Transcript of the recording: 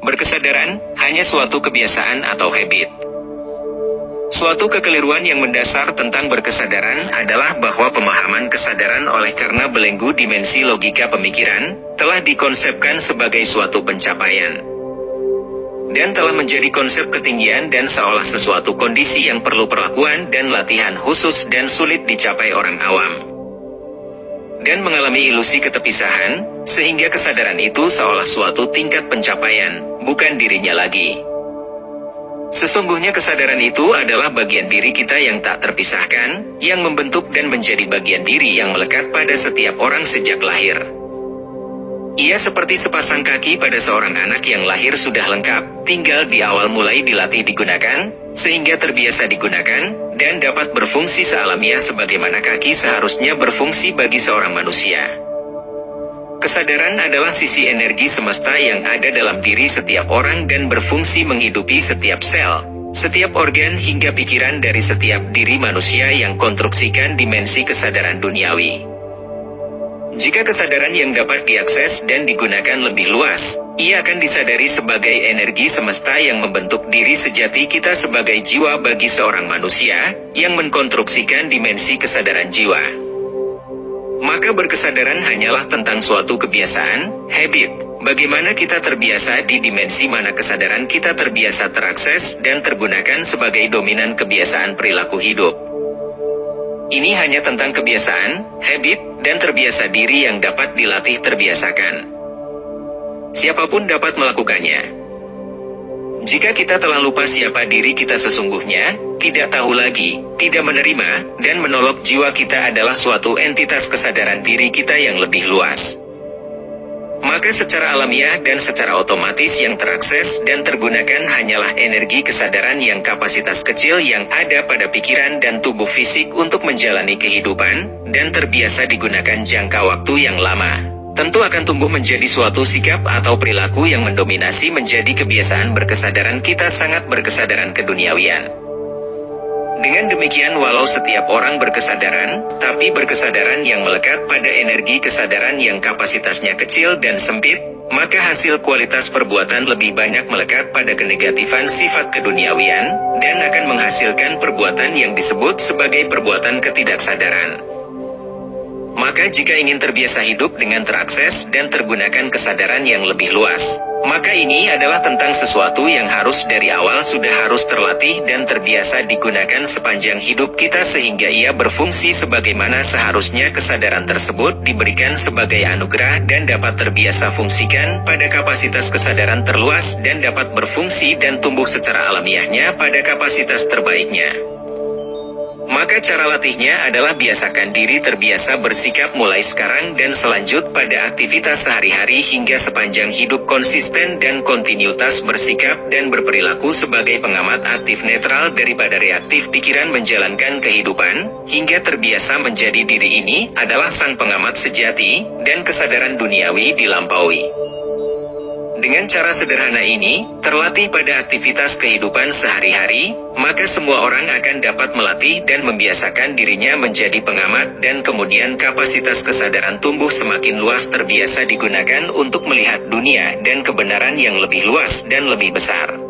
Berkesadaran hanya suatu kebiasaan atau habit. Suatu kekeliruan yang mendasar tentang berkesadaran adalah bahwa pemahaman kesadaran oleh karena belenggu dimensi logika pemikiran, telah dikonsepkan sebagai suatu pencapaian. Dan telah menjadi konsep ketinggian dan seolah sesuatu kondisi yang perlu perlakuan dan latihan khusus dan sulit dicapai orang awam. Dan mengalami ilusi keterpisahan, sehingga kesadaran itu seolah suatu tingkat pencapaian, bukan dirinya lagi. Sesungguhnya kesadaran itu adalah bagian diri kita yang tak terpisahkan, yang membentuk dan menjadi bagian diri yang melekat pada setiap orang sejak lahir. Ia seperti sepasang kaki pada seorang anak yang lahir sudah lengkap, tinggal di awal mulai dilatih digunakan, sehingga terbiasa digunakan, dan dapat berfungsi sealamiah sebagaimana kaki seharusnya berfungsi bagi seorang manusia. Kesadaran adalah sisi energi semesta yang ada dalam diri setiap orang dan berfungsi menghidupi setiap sel, setiap organ hingga pikiran dari setiap diri manusia yang konstruksikan dimensi kesadaran duniawi. Jika kesadaran yang dapat diakses dan digunakan lebih luas, ia akan disadari sebagai energi semesta yang membentuk diri sejati kita sebagai jiwa bagi seorang manusia, yang mengkonstruksikan dimensi kesadaran jiwa. Maka berkesadaran hanyalah tentang suatu kebiasaan, habit, bagaimana kita terbiasa di dimensi mana kesadaran kita terbiasa terakses dan tergunakan sebagai dominan kebiasaan perilaku hidup. Ini hanya tentang kebiasaan, habit, dan terbiasa diri yang dapat dilatih terbiasakan. Siapapun dapat melakukannya. Jika kita telah lupa siapa diri kita sesungguhnya, tidak tahu lagi, tidak menerima, dan menolak jiwa kita adalah suatu entitas kesadaran diri kita yang lebih luas. Maka secara alamiah dan secara otomatis yang terakses dan tergunakan hanyalah energi kesadaran yang kapasitas kecil yang ada pada pikiran dan tubuh fisik untuk menjalani kehidupan, dan terbiasa digunakan jangka waktu yang lama. Tentu akan tumbuh menjadi suatu sikap atau perilaku yang mendominasi menjadi kebiasaan berkesadaran kita sangat berkesadaran keduniawian. Dengan demikian walau setiap orang berkesadaran, tapi berkesadaran yang melekat pada energi kesadaran yang kapasitasnya kecil dan sempit, maka hasil kualitas perbuatan lebih banyak melekat pada kenegatifan sifat keduniawian, dan akan menghasilkan perbuatan yang disebut sebagai perbuatan ketidaksadaran. Maka jika ingin terbiasa hidup dengan terakses dan tergunakan kesadaran yang lebih luas, maka ini adalah tentang sesuatu yang harus dari awal sudah harus terlatih dan terbiasa digunakan sepanjang hidup kita sehingga ia berfungsi sebagaimana seharusnya kesadaran tersebut diberikan sebagai anugerah dan dapat terbiasa fungsikan pada kapasitas kesadaran terluas dan dapat berfungsi dan tumbuh secara alamiahnya pada kapasitas terbaiknya. Maka cara latihnya adalah biasakan diri terbiasa bersikap mulai sekarang dan selanjut pada aktivitas sehari-hari hingga sepanjang hidup konsisten dan kontinuitas bersikap dan berperilaku sebagai pengamat aktif netral daripada reaktif pikiran menjalankan kehidupan, hingga terbiasa menjadi diri ini adalah sang pengamat sejati, dan kesadaran duniawi dilampaui. Dengan cara sederhana ini, terlatih pada aktivitas kehidupan sehari-hari, maka semua orang akan dapat melatih dan membiasakan dirinya menjadi pengamat dan kemudian kapasitas kesadaran tumbuh semakin luas terbiasa digunakan untuk melihat dunia dan kebenaran yang lebih luas dan lebih besar.